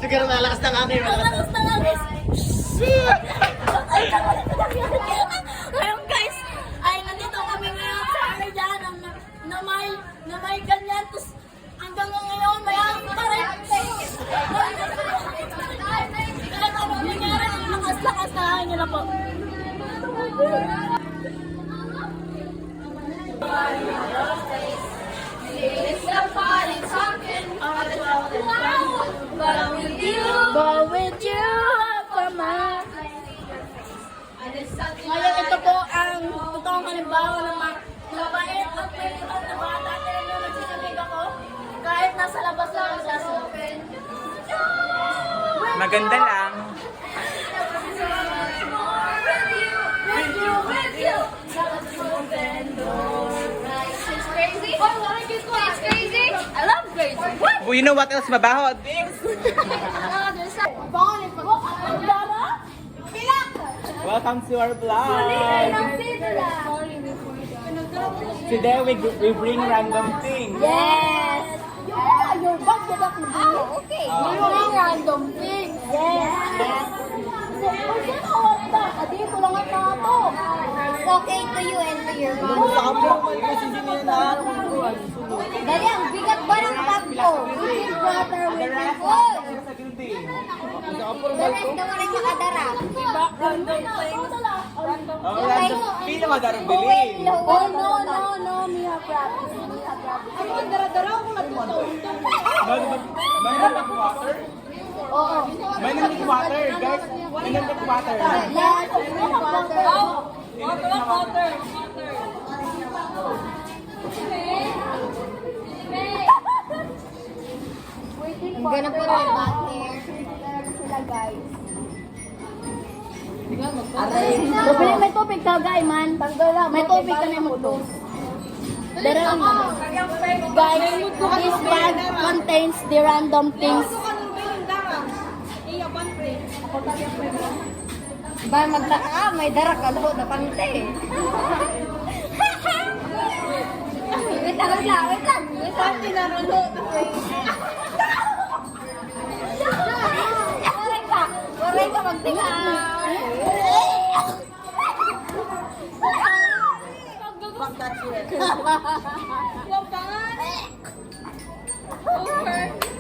Siguro malakas ng hangin. Malakas na langis. Ngayon guys, ay nandito kami ngayon sa area na may ganyan. Tapos hanggang ngayon may pa rin. Kahit ano nangyari, lakas-lakas na hangin na po. It's a party talking but with you come on. Ngayon ito po ang totoong halimbawa ng mabait at pilitan na bata na nagsisabig ako kahit nasa labas lang ang sasabing. Maganda lang. With you. It's crazy. It's crazy. I love crazy. What? You know what else mabaho? This. Welcome to our vlog. Today we bring random things. Yes. Your bag get up. Okay. We bring random things. Yes. Dito lang ang tato. It's okay to you and to your mom. Dali, ang bigat ba ng bag ko? With water, with food. The rest na wala nakadara. Pila madarang bilhin. Oh, no. Mia promise. Ang dara-dara ako nagtutong. May nag water? Oo. May nag water, guys. May nag water. Yes, water. Water. Ang ganda po rin water. Sila guys. Bili may tubig ka guys man. May tubig ka na magdos. Darang guys, this bag contains the random things. Ba may dara ka daw na pante. Wait lang. Tinarulo. Oray ka magtinga.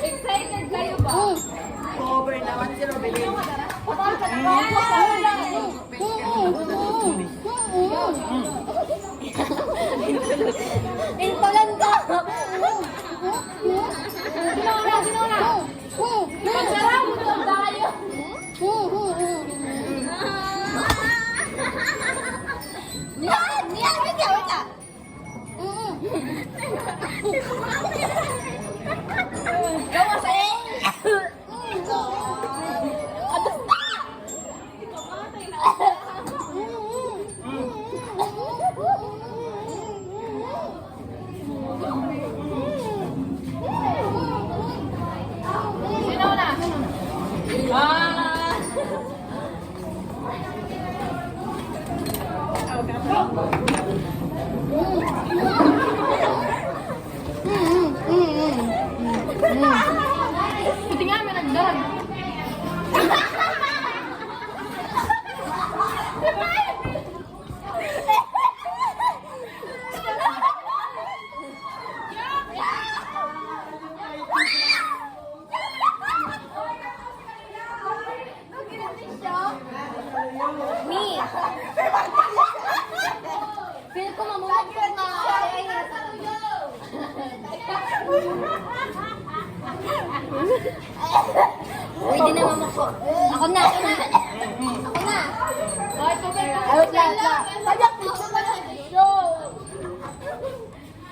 Excited kayo ba? Over naman si Robelin. Intolan ka! Sinuna! Magsarap mo doon tayo! Niyan! Wait ka! Gawa sa Buti nga may nagdarag. Me. Feel ko mamulog ko na. Pwede naman ako. Ako na. Wait lang.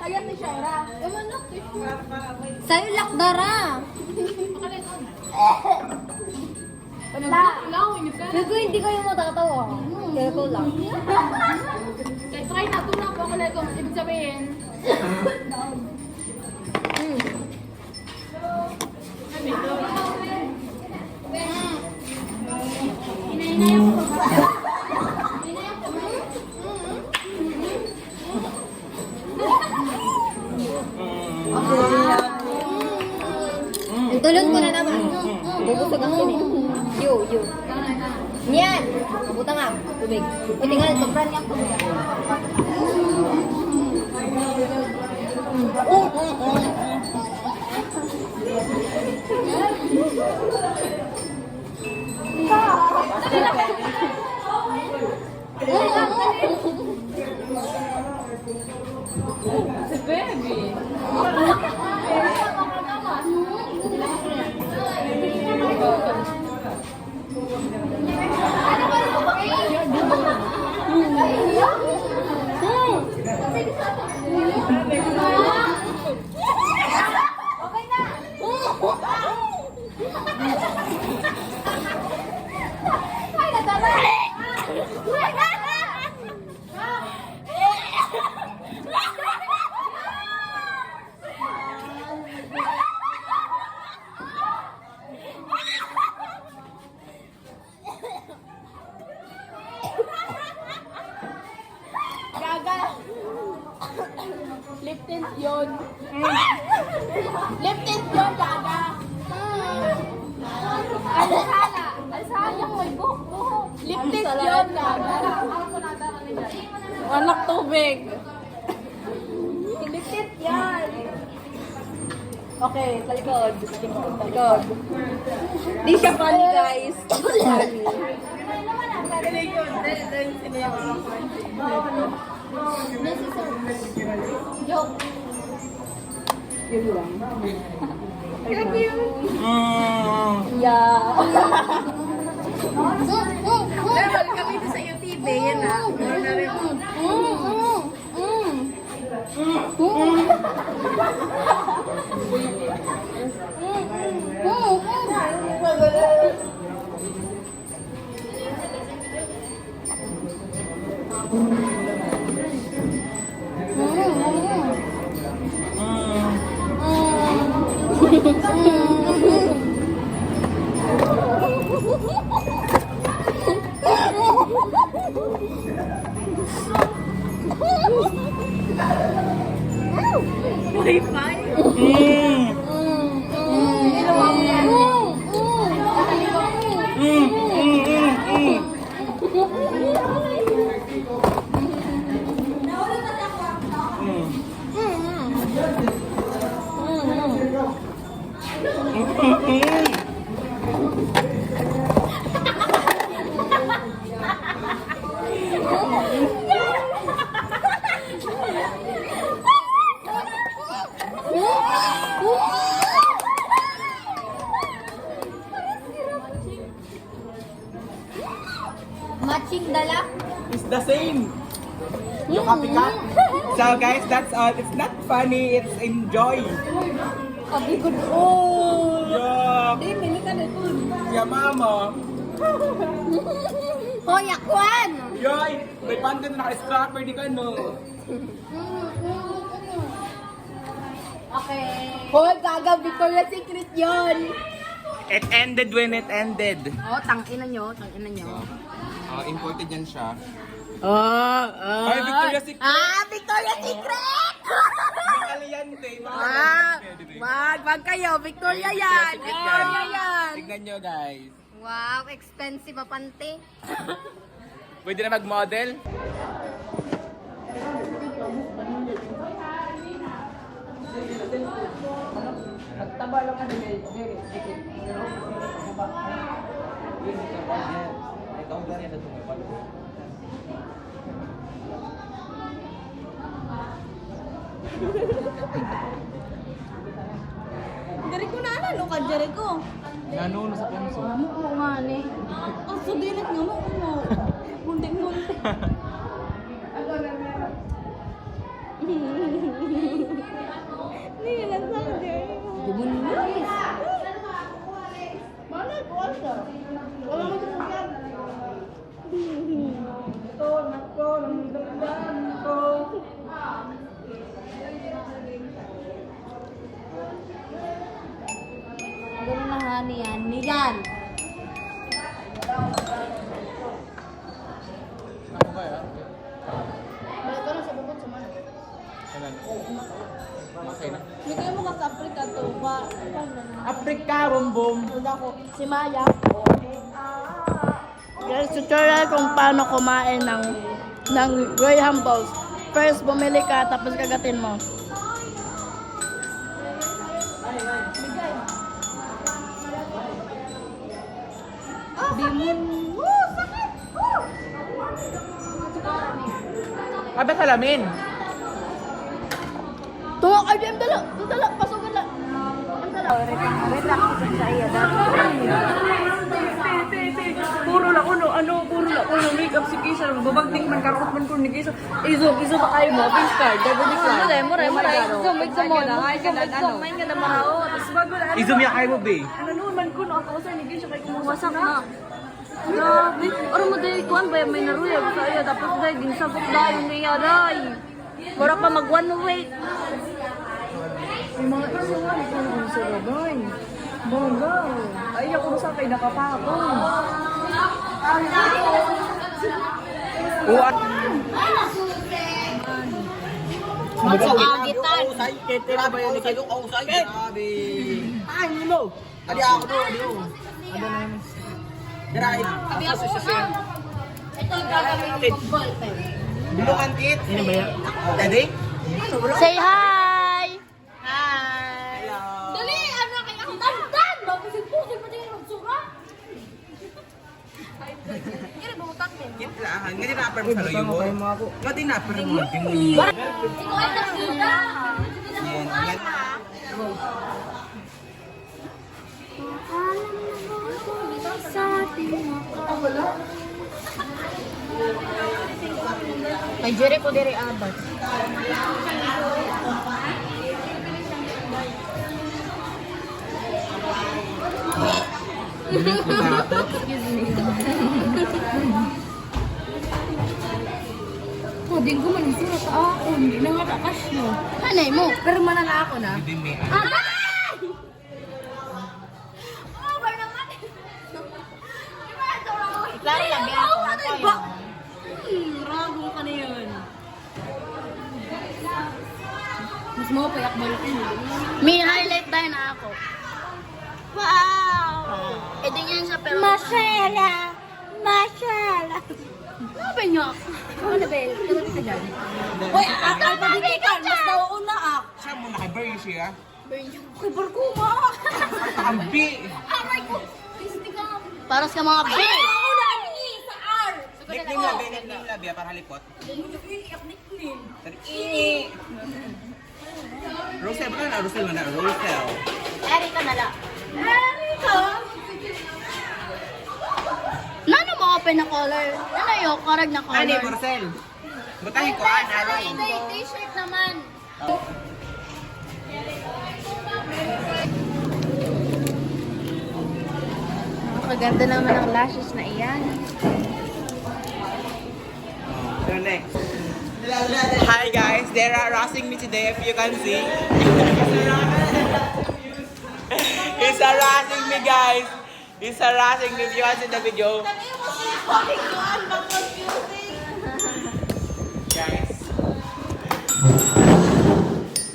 Tayak ni Shaira. Sa'yo lakdara. Wala. Pero hindi kayo matatawa. Kaya ko lang. Try na. Tuna po ako lang. Ibig sabihin. Tulog ko na naman. Bubusog ang sini. You. Niyan. Kabuta nga. Tubig. Tingnan, tupran niya tubig. Si baby. Gaga. Lip tint yun. Lip tint yun, gaga. Alsala yung may buhok. Lip tint yun, gaga. Anak tubig. Lip tint yan. Okay, talikod. Talikod. Di siya funny, guys. Funny. Joke. Yeah. Level kami sa YouTube, yan na. Matching dala. It's the same. Yung copycat. So guys, that's all. It's not funny, it's enjoy. Sabi ko, oh. Yeah. Di, pili ka na ito. Yeah, mama. Hoy, akwan! Yoy, may panda na naka-scrapper, di ka no. Okay. Hoy, gaga, Victoria's Secret yun. It ended when it ended. Oh, tangina nyo. Imported yan siya. Oh, Ay, Victoria's Secret! Victoria's Secret! Aliante, Wag kayo, Victoria yan. Victoria yan. Tignan nyo guys. Wow, expensive apante. Pwede na mag-model? Jericho na ano ka, Jericho? Nanuno sa punso. Oo nga ni. Ang sudilit nga mo, muntik-muntik. Hindi na sa Jericho. Dumunis. Mana ko asa? Wala mo sa ito, nako, namdamdam ko. Ganun na honey yan. Nigan. Ako ba yan? Balik ka na sa bubot sa mana. Ayan. Bigay mo ka sa Africa to. Africa, rumbong. Si Maya. Guys, tutorial kung paano kumain ng Graham balls. First, bumili ka, tapos kagatin mo. Abe salamin. Tungo, ay, di, dala, pasukan lang. Puro lang uno, makeup si Kisha, babagting man karot man ko ni Kisha. Izo pa kayo mo, face card, debit card. Mura, zoom mo, main ka na marao. Tapos bago na, Izum ya kayo mo, be. ano noon man ko, no, ako sa ni Kisha, kay kumuwasak na. Grabe, oras mo dahil kuhan ba, may naruya ko sa iyo, tapos dahil ginsabot dahil niya, dahil. Mura pa mag one way. May mga isa nga, nagkaroon sa rabay. Bongga. Ay, ako sa kay nakapakon. Uwan. Magsuagitan. Tira ba yun? Kayo kausay. Grabe. Ay, mo. Adi ako to, adi ko. Ano na yun? Tira, Sabi ako na. Ito yung gagawin kong ballpen. Bilukan kit. Sino ba yan? Daddy? Say hi! Hi. Hello. Dali! Ano kaya ang dandan? Bapusin-pusin mo din yung magsura. Kira bumutak din. Kit lang. Nga din na-upper mo sa loyo mo. Nga din na-upper mo. Ikaw ay nakita. Yan. Kay Jerry ko diri abat. Din ko man surat ako, hindi na nga takas no. Hanay mo. Pero manala ako na. Hindi may. Abay! Over naman. Klaro lang yan ako. Rago ka na yun. Mas mo payak balik yun. May highlight dahil na ako. Wow! Eh di yan siya pero... Masala! Ano ba niyo ako? Ano ba? Tulad ka dyan. Uy, akal pa bibigan! Mas nauuna ah! Siya mo nakaburn siya. Uy, barkuma! Ambi. Aray ko! Para sa mga B! Ako na ani! Sa R! Nickname labi para halikot. Rosel, ba na? Rosel man na. Rosel. Erika na lang. Erika? Nano mo open na color? Ano yung karag na color? Ani, Rosel. Butahin ko, alay. Hindi, t-shirt naman. Maganda naman ang lashes na iyan. So next. Hi guys, they're harassing me today if you can see. He's harassing me guys. He's harassing me if you can see the video. Guys.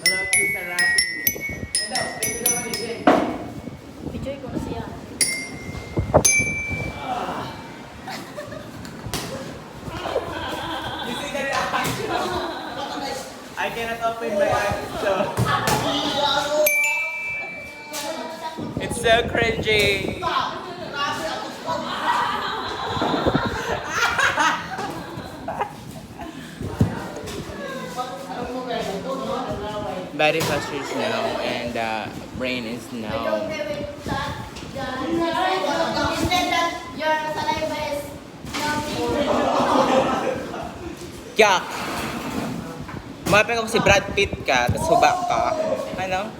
Look, he's harassing me. Picture ko na siya. You see the reaction? I cannot open my eyes, so it's so cringy. Body posture is no, and brain is no. Kya? Mapin ko si Brad Pitt ka, tapos hubak ka. Ano?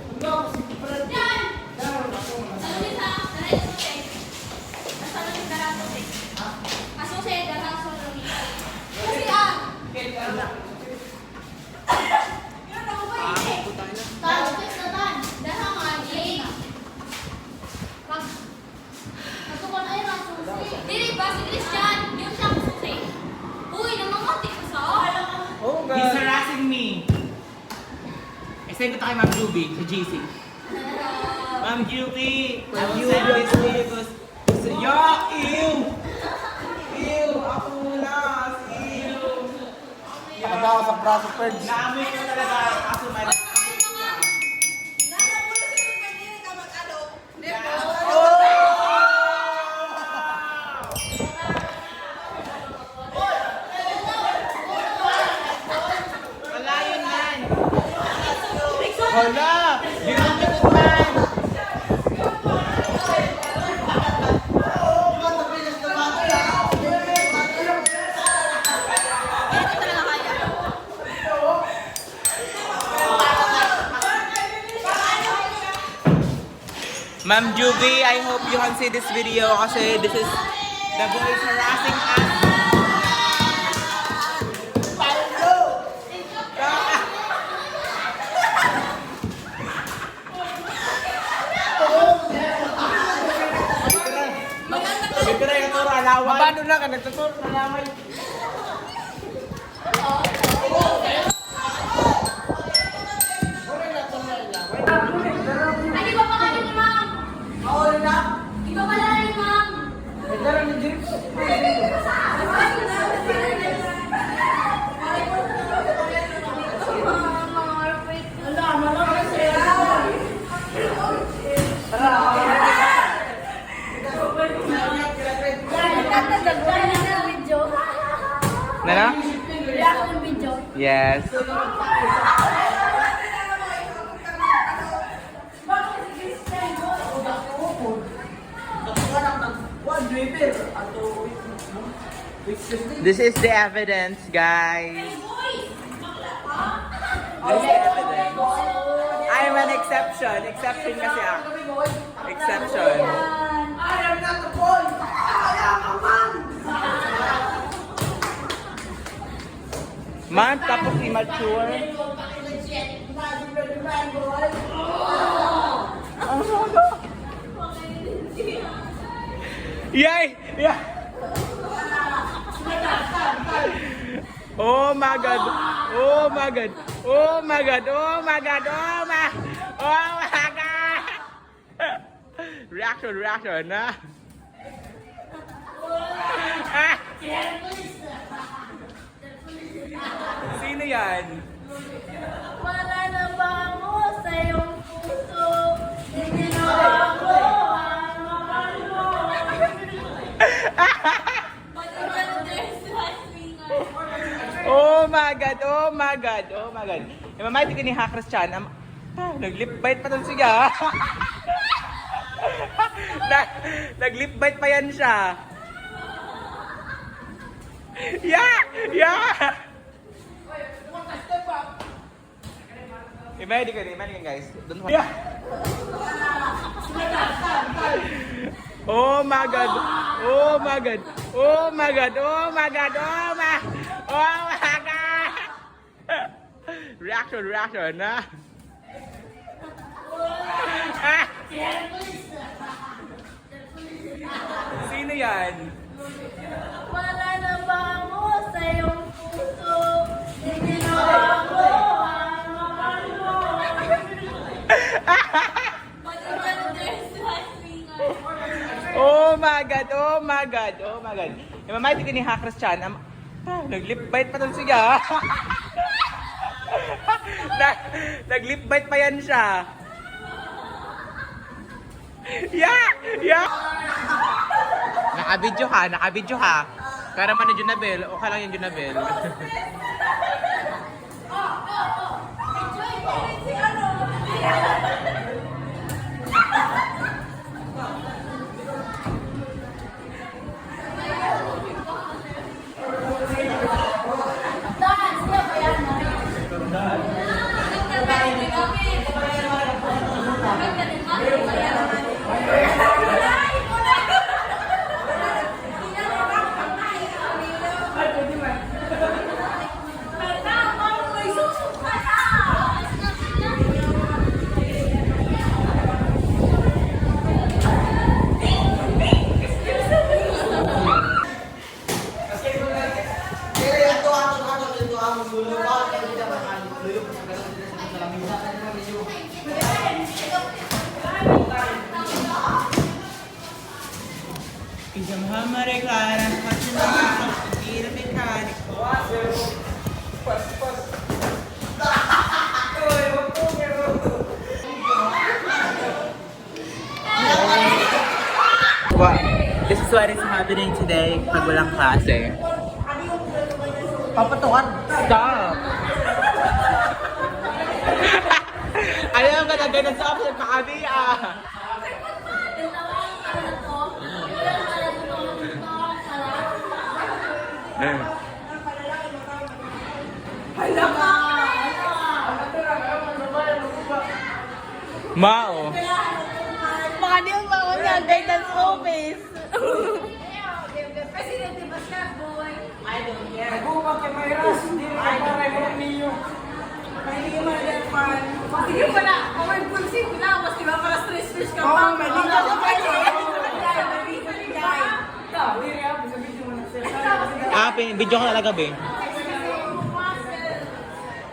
Dili ba si Christian? Yung siya kususi. Uy, namangati ko sa. He's harassing me. Send ito kay Ma'am Juby, sa GC. Ma'am Juby, I will send this to you because... Yo! Ew! Ew! Ako muna! Ew! Talaga ako sa braso, Perds. Naamoy ko talaga. Kaso may... Wala yun man! Hala! Ginamit man! Ma'am Juby, I hope you can see this video kasi this is the boys harassing us. Bibira yung turo alaway. Paano lang ka nagtuturo na lamay? Ay, di ba pa kayo ni ma'am? Oo, na. Di ba pala rin, ma'am? Nagdara ni James. Nana? Reaction video. Yes. This is the evidence, guys. This is the evidence. I'm an exception. Exception kasi ako. Exception. Man, tapos immature. Yay! Yeah! Oh my god! Oh my god! Oh my god! Oh my god! Oh my! Oh my god! Reaction! Reaction! Na! Ah! Sino yan? Wala na ba mo sa iyong puso? Hindi na ba ako ang mahal mo? Oh my god! Oh my god! Oh my god! Mamay ka ni Hakras Chan. Nag-lip bite pa dun siya. Nag-lip bite pa yan siya. Yeah! Yeah! Imagine ka rin, guys. Yeah! Oh my god! Oh my god! Oh my god! Oh my god! Oh my! Oh my god! Reaction! Reaction! Na! Ah! Sino yan? Wala na ba mo sa iyong puso? Hindi na ba ako ang mahal mo? Oh my god! Oh my god! Oh my god! Mamay ka ni Hakras Chan. Nag-lip bite pa dun siya. Nag-lip bite pa yan siya. Yeah! Yeah! Naka-video ha, naka-video ha. Para man na Junabel, okay lang yung Junabel. Dance, siya ba yan? Isang hamare Clara, kasi nakakapagkira mekaniko. Wow, this is what is happening today pag walang klase. Papatukan. Stop! Alam ka na ganun sa option pa kami Mao. Baka di yung mga niya, guidance office. Nagubang kay Mayras. Hindi rin kayo maray mo ninyo. Hindi ka man. Sige pa na, may pulsing ko na, mas diba para stress-stress ka Oo, pa. may di ka pa kayo. Diri ako sa video mo na sir. Video ko talaga be.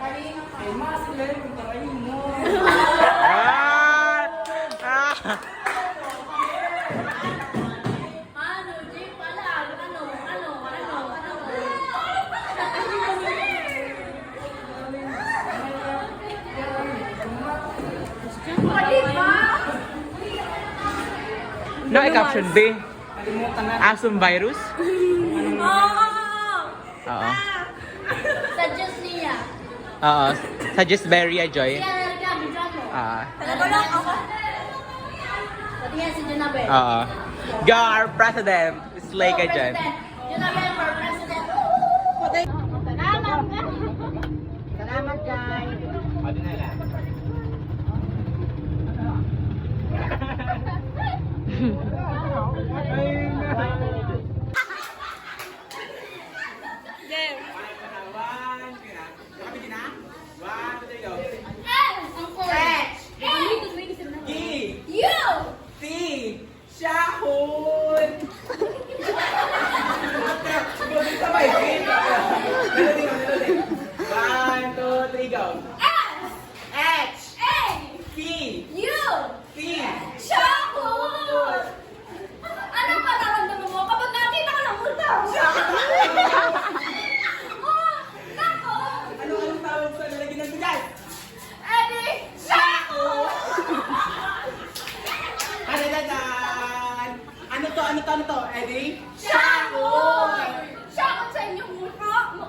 Ay, mas sila yung tarayin mo. Ano, Jay pala. Ano. No, caption B. Asum virus? Oo. Suggest niya. Oo. Suggest Beria Joy. Kaya narinig bigyan mo. Talaga lang ako. Pati nga si Junabe. Oo. Go, our president. Slay ka dyan. Junabe for president. Salamat, guys. Ano to, Eddie? Shakot! Shakot sa inyong mukha.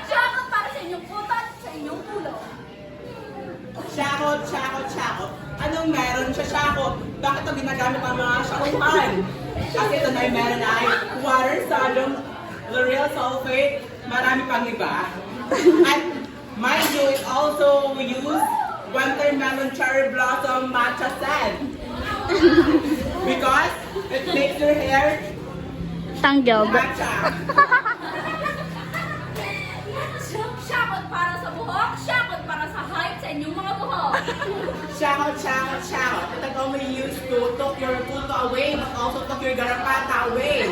Shakot para sa inyong puta at sa inyong ulo. Shakot. Anong meron siya shakot? Bakit ito ginagamit ang mga shakotan? Kasi ito na yung meron ay water, sodium, lauryl sulfate, marami pang iba. At mind you, it also use watermelon cherry blossom matcha sand. Because it makes your hair Tanggap. matcha. Shakot para sa buhok, shakot para sa height sa inyong mga buhok. Shakot. Ito only used to took your puto away, but also took your garapata away.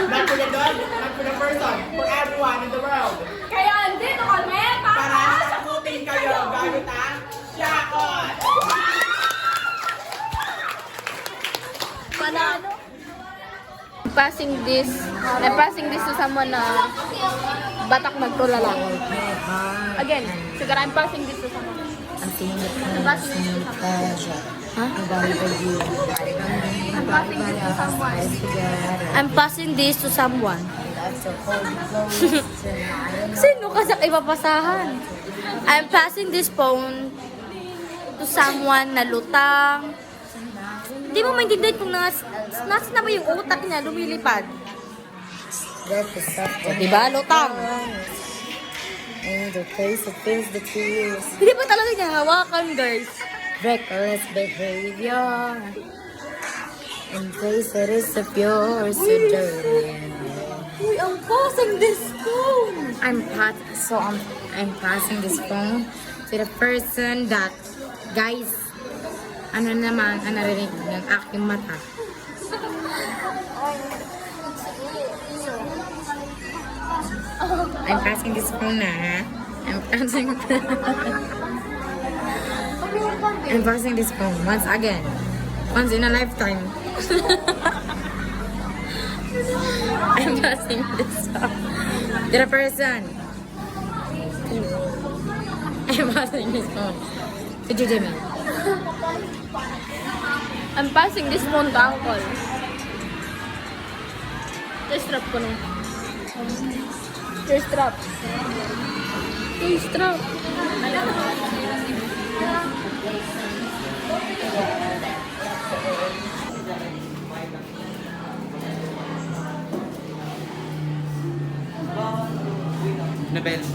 Not for the dog, not for the person, for everyone in the world. Kaya andito kami Para sakutin kayo gamit ang shakot. Panalo. I'm passing this to someone na batak magtulala. Again, siguro I'm passing this to someone. I'm passing this to someone. I'm passing this to someone. Sino ka sa ipapasahan? I'm passing this phone to someone na lutang. Hindi mo maintindihan kung nasa na ba yung utak niya lumilipad. O, diba? Lutang. And the face that feels the tears. Hindi pa talaga niya hawakan, guys. Reckless behavior. And face that is so pure, so dirty. Uy, ang passing this phone. I'm passing this phone to the person that, guys, ano naman ang narinig ng aking mata. I'm passing this phone na, ha? I'm passing I'm passing this phone once again. Once in a lifetime. I'm passing this phone to the person. I'm passing this phone to Jimmy. I'm passing this phone to uncle. Strap ko na. Strap. Strap. Nabel.